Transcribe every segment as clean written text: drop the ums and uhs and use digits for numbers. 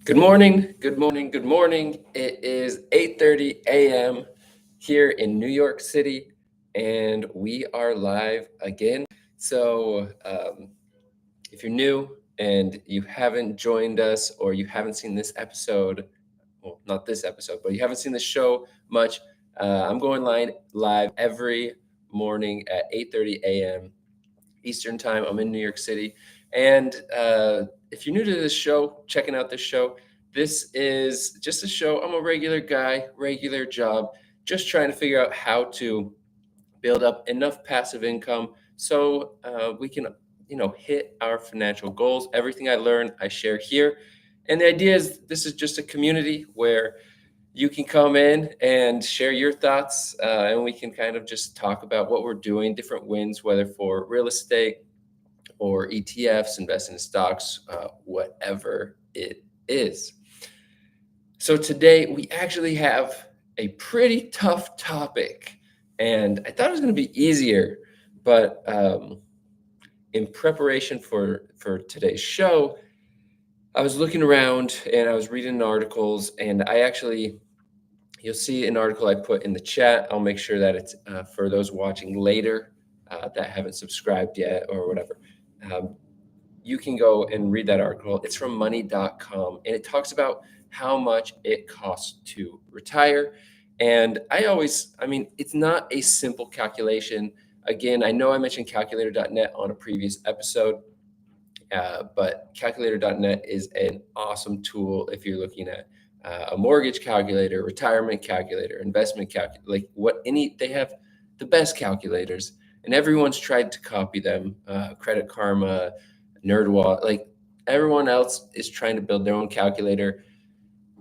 Good morning, good morning, good morning. It is 8:30 a.m. here in New York City, and we are live again. So, if you're new and you haven't joined us or you haven't seen this episode, well, not this episode, but you haven't seen the show much, I'm going live every morning at 8:30 a.m. Eastern time. I'm in New York City. And if you're new to this show, checking out this show, this is just a show. I'm a regular guy, regular job, just trying to figure out how to build up enough passive income so we can, hit our financial goals. Everything I learn, I share here. And the idea is this is just a community where you can come in and share your thoughts, and we can kind of just talk about what we're doing, different wins, whether for real estate or ETFs, investing in stocks, whatever it is. So today we actually have a pretty tough topic, and I thought it was going to be easier, but in preparation for today's show, I was looking around and I was reading articles, and you'll see an article I put in the chat. I'll make sure that it's for those watching later that haven't subscribed yet or whatever. Um, you can go and read that article. It's from money.com, and it talks about how much it costs to retire. And it's not a simple calculation. Again, I know I mentioned calculator.net on a previous episode, but calculator.net is an awesome tool if you're looking at a mortgage calculator, retirement calculator, investment calculator, they have the best calculators, and everyone's tried to copy them. Credit Karma, NerdWallet, like everyone else is trying to build their own calculator.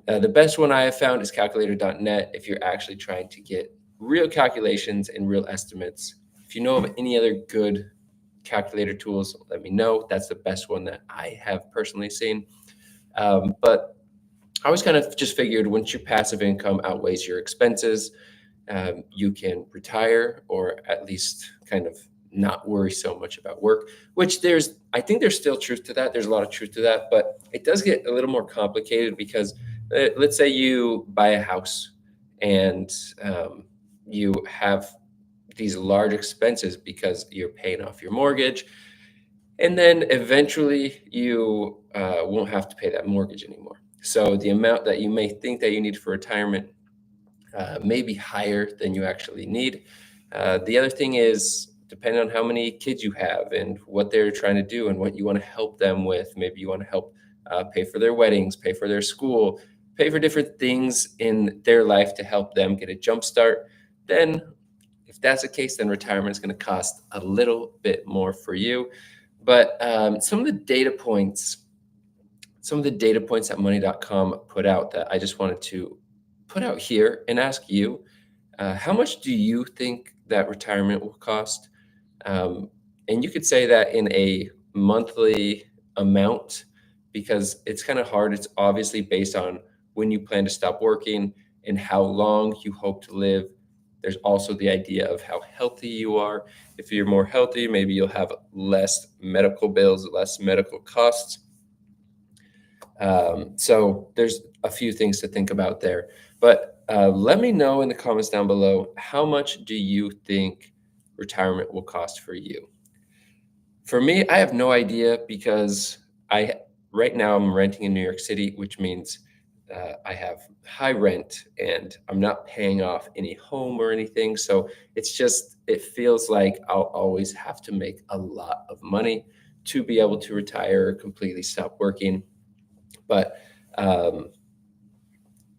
The best one I have found is calculator.net if you're actually trying to get real calculations and real estimates. If you know of any other good calculator tools, let me know. That's the best one that I have personally seen. But I always kind of just figured once your passive income outweighs your expenses, you can retire or at least kind of not worry so much about work, which I think there's still truth to that. There's a lot of truth to that, but it does get a little more complicated because let's say you buy a house and you have these large expenses because you're paying off your mortgage. And then eventually you won't have to pay that mortgage anymore. So the amount that you may think that you need for retirement may be higher than you actually need. The other thing is, depending on how many kids you have and what they're trying to do and what you want to help them with, maybe you want to help pay for their weddings, pay for their school, pay for different things in their life to help them get a jump start. Then, if that's the case, then retirement is going to cost a little bit more for you. But some of the data points that money.com put out that I just wanted to put out here and ask you, how much do you think that retirement will cost? And you could say that in a monthly amount because it's kind of hard. It's obviously based on when you plan to stop working and how long you hope to live. There's also the idea of how healthy you are. If you're more healthy, maybe you'll have less medical bills, less medical costs. So there's a few things to think about there. But let me know in the comments down below, how much do you think retirement will cost for you? For me, I have no idea because right now I'm renting in New York City, which means I have high rent and I'm not paying off any home or anything. So it feels like I'll always have to make a lot of money to be able to retire or completely stop working. But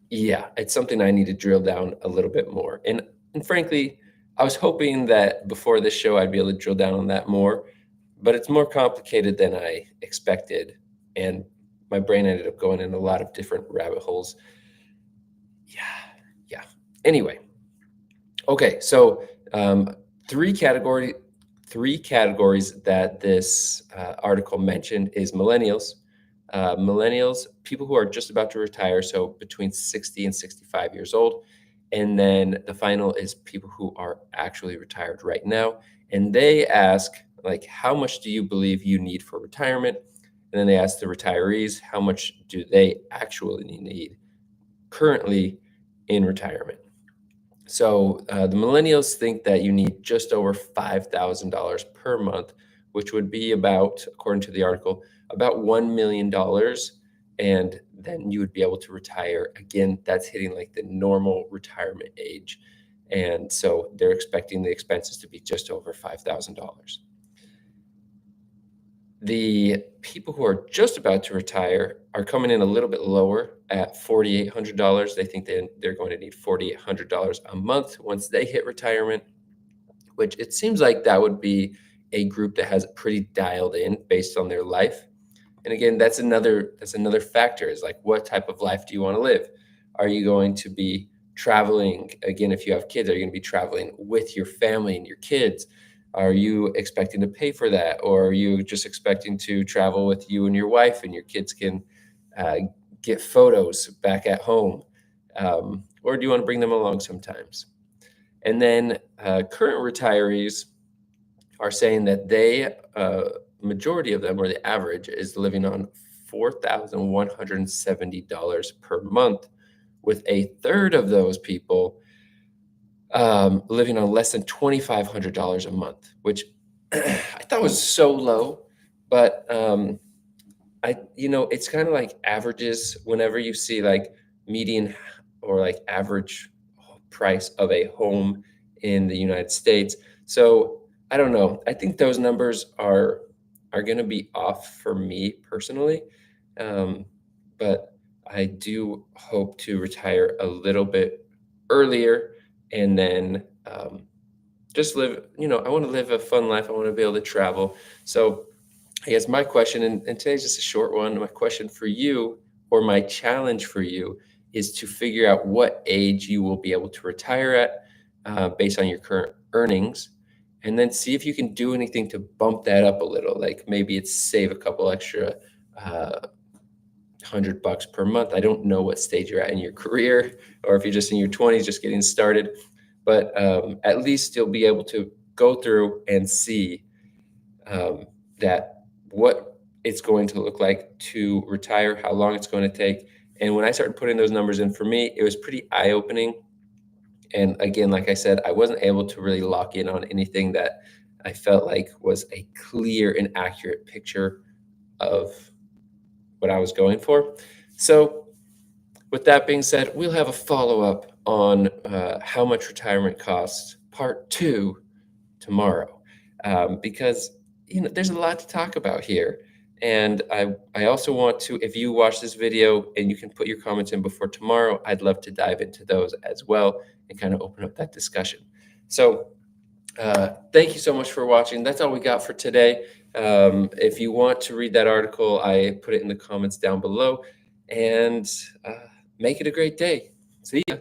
yeah, it's something I need to drill down a little bit more. And frankly, I was hoping that before this show I'd be able to drill down on that more, but it's more complicated than I expected. And my brain ended up going in a lot of different rabbit holes. Yeah, yeah. Anyway, okay, so three categories that this article mentioned is millennials, people who are just about to retire, so between 60 and 65 years old. And then the final is people who are actually retired right now. And they ask, like, how much do you believe you need for retirement? And then they asked the retirees, how much do they actually need currently in retirement? So the millennials think that you need just over $5,000 per month, which would be about, according to the article, about $1 million. And then you would be able to retire. Again, that's hitting like the normal retirement age. And so they're expecting the expenses to be just over $5,000. The people who are just about to retire are coming in a little bit lower at $4,800. They think they're going to need $4,800 a month once they hit retirement, which it seems like that would be a group that has it pretty dialed in based on their life. And again, that's another factor, is like, what type of life do you want to live? Are you going to be traveling? Again, if you have kids, are you going to be traveling with your family and your kids? Are you expecting to pay for that? Or are you just expecting to travel with you and your wife, and your kids can uh, get photos back at home? Or do you want to bring them along sometimes? And then current retirees are saying that majority of them, or the average, is living on $4,170 per month, with a third of those people living on less than $2,500 a month, which I thought was so low. But it's kind of like averages. Whenever you see like median or like average price of a home in the United States. So I don't know. I think those numbers are going to be off for me personally, but I do hope to retire a little bit earlier, and then just live. I want to live a fun life. I want to be able to travel. So I guess my question, and today's just a short one, my question for you, or my challenge for you, is to figure out what age you will be able to retire at based on your current earnings, and then see if you can do anything to bump that up a little. Like maybe it's save a couple extra $100 per month. I don't know what stage you're at in your career, or if you're just in your 20s, just getting started, but at least you'll be able to go through and see that what it's going to look like to retire, how long it's going to take. And when I started putting those numbers in, for me, it was pretty eye-opening. And again, like I said, I wasn't able to really lock in on anything that I felt like was a clear and accurate picture of what I was going for. So with that being said, we'll have a follow-up on how much retirement costs, part 2, tomorrow, because there's a lot to talk about here. And I also want to, if you watch this video and you can put your comments in before tomorrow, I'd love to dive into those as well and kind of open up that discussion. So thank you so much for watching. That's all we got for today. If you want to read that article, I put it in the comments down below. And make it a great day. See ya.